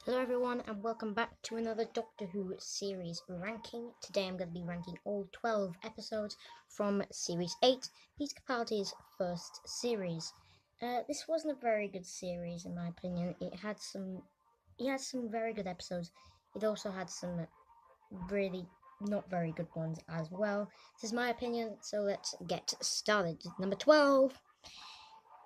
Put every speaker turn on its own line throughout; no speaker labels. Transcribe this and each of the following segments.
Hello everyone and welcome back to another Doctor Who series ranking. Today I'm going to be ranking all 12 episodes from Series 8, Peter Capaldi's first series. This wasn't a very good series in my opinion. It had some very good episodes. It also had some really not very good ones as well. This is my opinion, so let's get started. Number 12,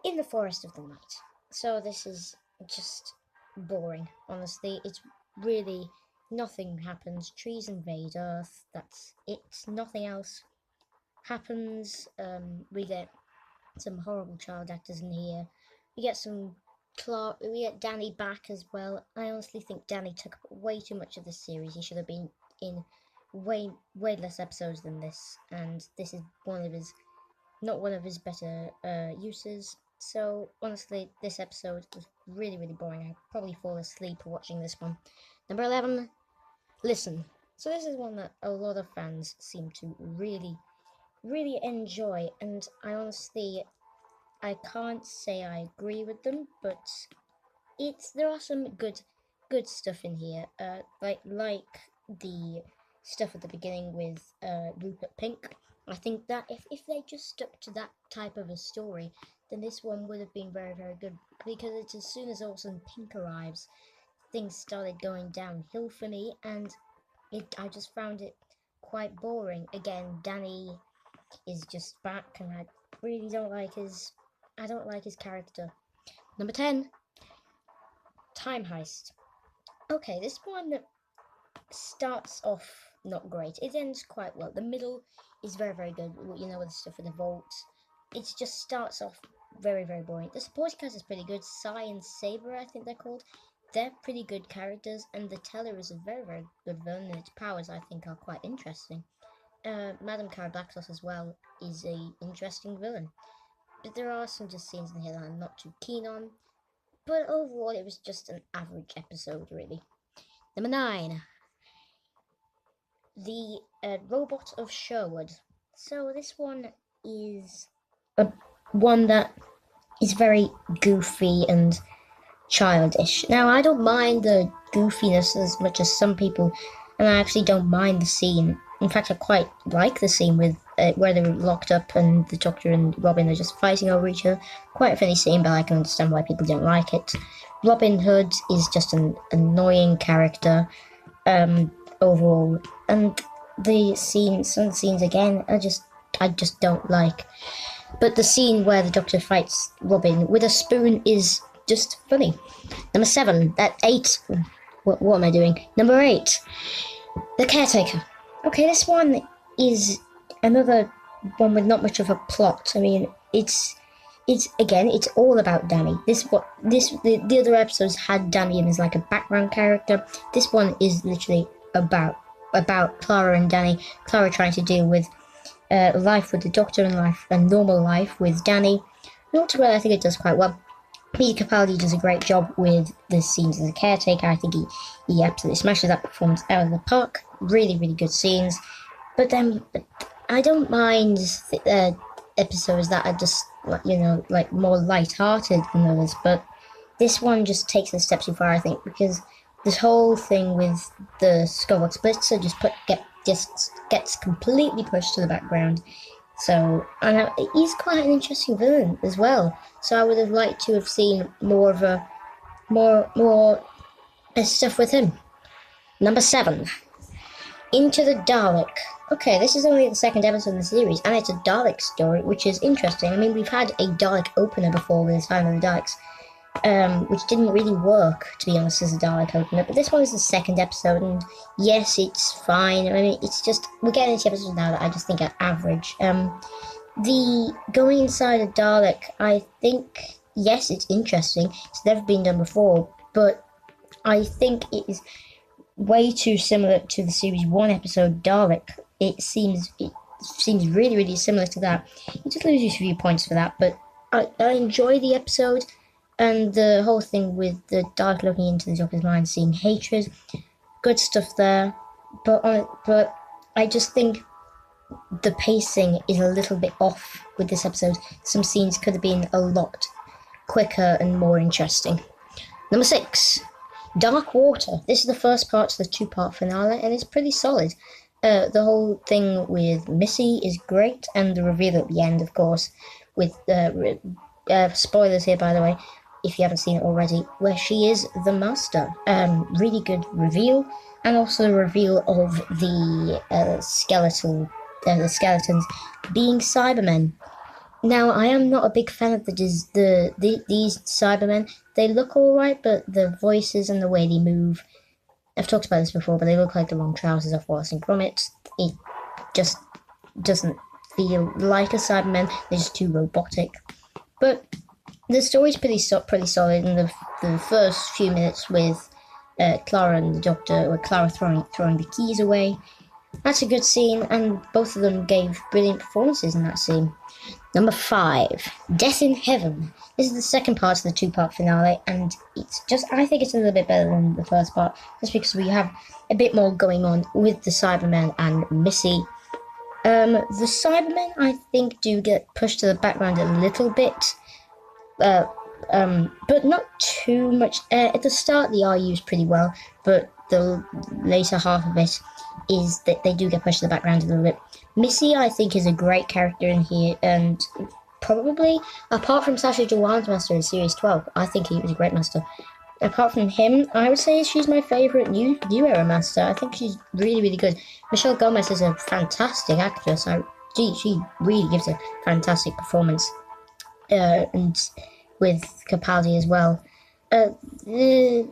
In the Forest of the Night. So this is just boring, honestly. It's really nothing happens. Trees invade Earth. That's it. Nothing else happens. We get some horrible child actors in here. We get some Clark. We get Danny back as well. I honestly think Danny took up way too much of this series. He should have been in way less episodes than this, and this is not one of his better uses. So honestly, this episode was really boring. I'd probably fall asleep watching this one. Number 11, Listen. So this is one that a lot of fans seem to really enjoy, and I can't say I agree with them, but there are some good stuff in here. Like the stuff at the beginning with Rupert Pink. I think that if they just stuck to that type of a story, then this one would have been very good. Because it's as soon as Orson Pink arrives, things started going downhill for me, and I just found it quite boring. Again, Danny is just back, and really don't like his I don't like his character. Number 10, Time Heist. Okay, this one starts off not great. It ends quite well. The middle is very good. You know, with the stuff with the vault. It just starts off very boring. The supporting cast is pretty good. Sai and Saber, I think they're called. They're pretty good characters, and the Teller is a very good villain, and its powers I think are quite interesting. Madame Carabaxos as well is a interesting villain. But there are some just scenes in here that I'm not too keen on. But overall, it was just an average episode, really. Number 9, The Robot of Sherwood. So this one is one that is very goofy and childish. Now, I don't mind the goofiness as much as some people, and I actually don't mind the scene. In fact, I quite like the scene with where they're locked up and the Doctor and Robin are just fighting over each other. Quite a funny scene, but I can understand why people don't like it. Robin Hood is just an annoying character overall, and some scenes again, I just don't like. But the scene where the Doctor fights Robin with a spoon is just funny. Number 7, that 8. What am I doing? Number 8, The Caretaker. Okay, this one is another one with not much of a plot. I mean, it's all about Danny. The other episodes had Danny in as like a background character. This one is literally about Clara and Danny. Clara trying to deal with life with the Doctor and normal life with Danny. And altogether, I think it does quite well. Peter Capaldi does a great job with the scenes as a caretaker. I think he absolutely smashes that performance out of the park. Really good scenes. But then I don't mind episodes that are just like more light-hearted than others. But this one just takes a step too far, I think, because this whole thing with the Skovok Splitzer just gets completely pushed to the background. So, and he's quite an interesting villain as well. So I would have liked to have seen more stuff with him. Number 7, Into the Dalek. Okay, this is only the second episode in the series, and it's a Dalek story, which is interesting. I mean, we've had a Dalek opener before with the Time of the Daleks, which didn't really work, to be honest, as a Dalek opener. But this one is the second episode, and yes, it's fine. I mean, it's just, we're getting into episodes now that I just think are average. The going inside a Dalek, I think, yes, it's interesting. It's never been done before, but I think it is way too similar to the series 1 episode Dalek. It seems really similar to that. You just lose a few points for that, but I enjoy the episode. And the whole thing with the Dalek looking into the Doctor's mind, seeing hatred, good stuff there. But I just think the pacing is a little bit off with this episode. Some scenes could have been a lot quicker and more interesting. Number 6, Dark Water. This is the first part to the two-part finale, and it's pretty solid. The whole thing with Missy is great, and the reveal at the end, of course, with spoilers here, by the way, if you haven't seen it already, where she is the Master. Really good reveal, and also the reveal of the the skeletons being Cybermen. Now, I am not a big fan of these Cybermen. They look alright, but the voices and the way they move, I've talked about this before, but they look like the long trousers off Wallace and Gromit. It just doesn't feel like a Cyberman. They're just too robotic. But the story's pretty solid in the first few minutes with Clara and the Doctor, or Clara throwing the keys away. That's a good scene, and both of them gave brilliant performances in that scene. Number 5, Death in Heaven. This is the second part of the two-part finale, and I think it's a little bit better than the first part, just because we have a bit more going on with the Cybermen and Missy. The Cybermen, I think, do get pushed to the background a little bit, but not too much. At the start, they are used pretty well, but the later half of it is that they do get pushed to the background a little bit. Missy, I think, is a great character in here, and probably, apart from Sacha Dhawan's Master in Series 12, I think he was a great Master. Apart from him, I would say she's my favourite new era Master. I think she's really, really good. Michelle Gomez is a fantastic actress. She really gives a fantastic performance, and with Capaldi as well. The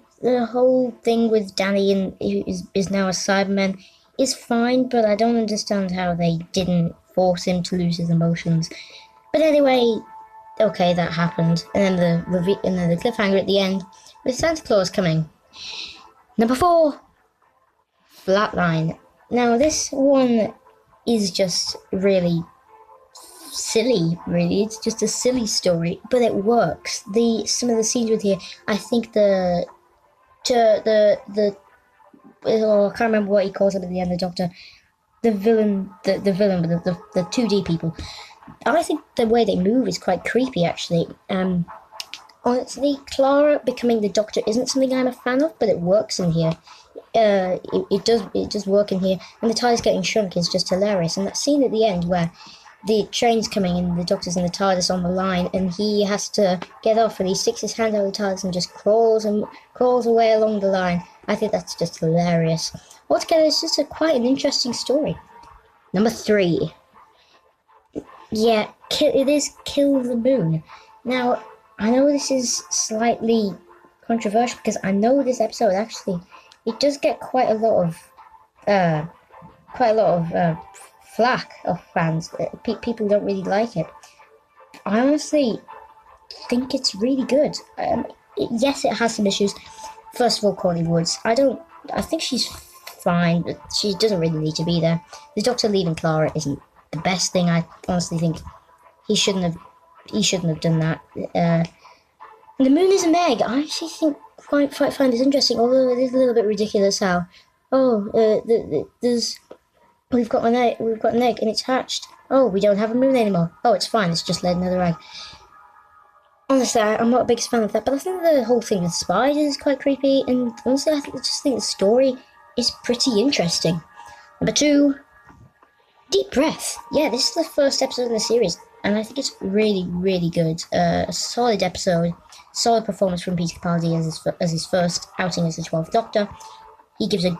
whole thing with Danny who is now a Cyberman is fine, but I don't understand how they didn't force him to lose his emotions. But anyway, okay, that happened, and then the cliffhanger at the end with Santa Claus coming. Number 4, Flatline. Now this one is just really silly, really. It's just a silly story, but it works. Some of the scenes with here, I think I can't remember what he calls it at the end, the Doctor. The villain with the 2D people. I think the way they move is quite creepy, actually. Honestly, Clara becoming the Doctor isn't something I'm a fan of, but it works in here. It does work in here, and the TARDIS getting shrunk is just hilarious. And that scene at the end where the train's coming and the Doctor's in the TARDIS on the line, and he has to get off, and he sticks his hand out of the TARDIS and just crawls away along the line. I think that's just hilarious. Altogether, it's just quite an interesting story. Number 3. Yeah, it is Kill the Moon. Now, I know this is slightly controversial because I know this episode actually, it does get quite a lot of flack of fans. People don't really like it. I honestly think it's really good. Yes, it has some issues. First of all, Corley Woods. I think she's fine, but she doesn't really need to be there. The Doctor leaving Clara isn't the best thing. I honestly think he shouldn't have done that. The moon is an egg. I actually find this interesting, although it is a little bit ridiculous how we've got an egg and it's hatched. Oh, we don't have a moon anymore. Oh, it's fine. It's just laid another egg. Honestly, I'm not a big fan of that, but I think the whole thing with spiders is quite creepy, and honestly, I just think the story is pretty interesting. Number 2, Deep Breath. Yeah, this is the first episode in the series, and I think it's really, really good. A solid episode, solid performance from Peter Capaldi as his first outing as the 12th Doctor. He gives a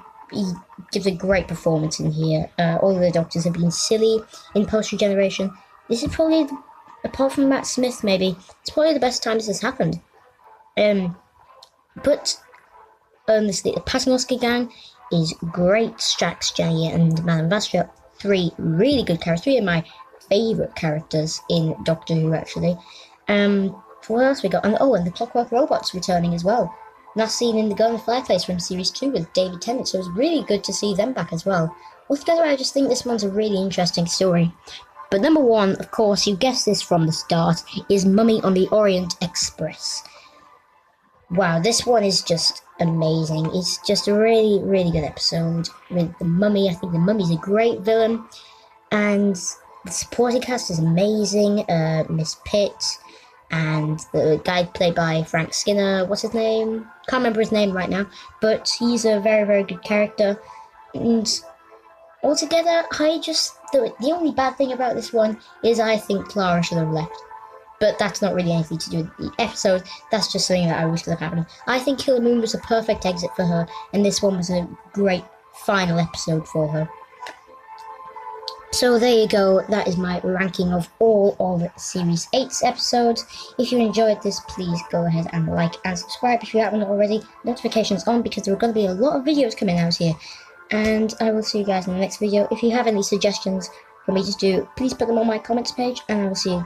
great performance in here. All of the Doctors have been silly in post-regeneration. This is probably, apart from Matt Smith maybe, it's probably the best time this has happened. But honestly, the Paternoster gang is great. Strax, Jenny, and Madame Vastra, 3 really good characters. 3 of my favourite characters in Doctor Who, actually. What else we got? And the Clockwork Robots returning as well. Last seen in the Girl in the Fireplace from Series 2 with David Tennant, so it was really good to see them back as well. Altogether, I just think this one's a really interesting story. But number 1, of course, you guessed this from the start, is Mummy on the Orient Express. Wow, this one is just amazing. It's just a really, really good episode with the Mummy. I think the Mummy's a great villain, and the supporting cast is amazing. Miss Pitt and the guy played by Frank Skinner, what's his name? Can't remember his name right now, but he's a very, very good character. And altogether, the only bad thing about this one is I think Clara should have left. But that's not really anything to do with the episode, that's just something that I wish could have happened. I think Killer Moon was a perfect exit for her, and this one was a great final episode for her. So there you go, that is my ranking of all of Series 8's episodes. If you enjoyed this, please go ahead and like and subscribe if you haven't already. Notifications on, because there are going to be a lot of videos coming out here. And I will see you guys in the next video. If you have any suggestions for me to do, please put them on my comments page, and I will see you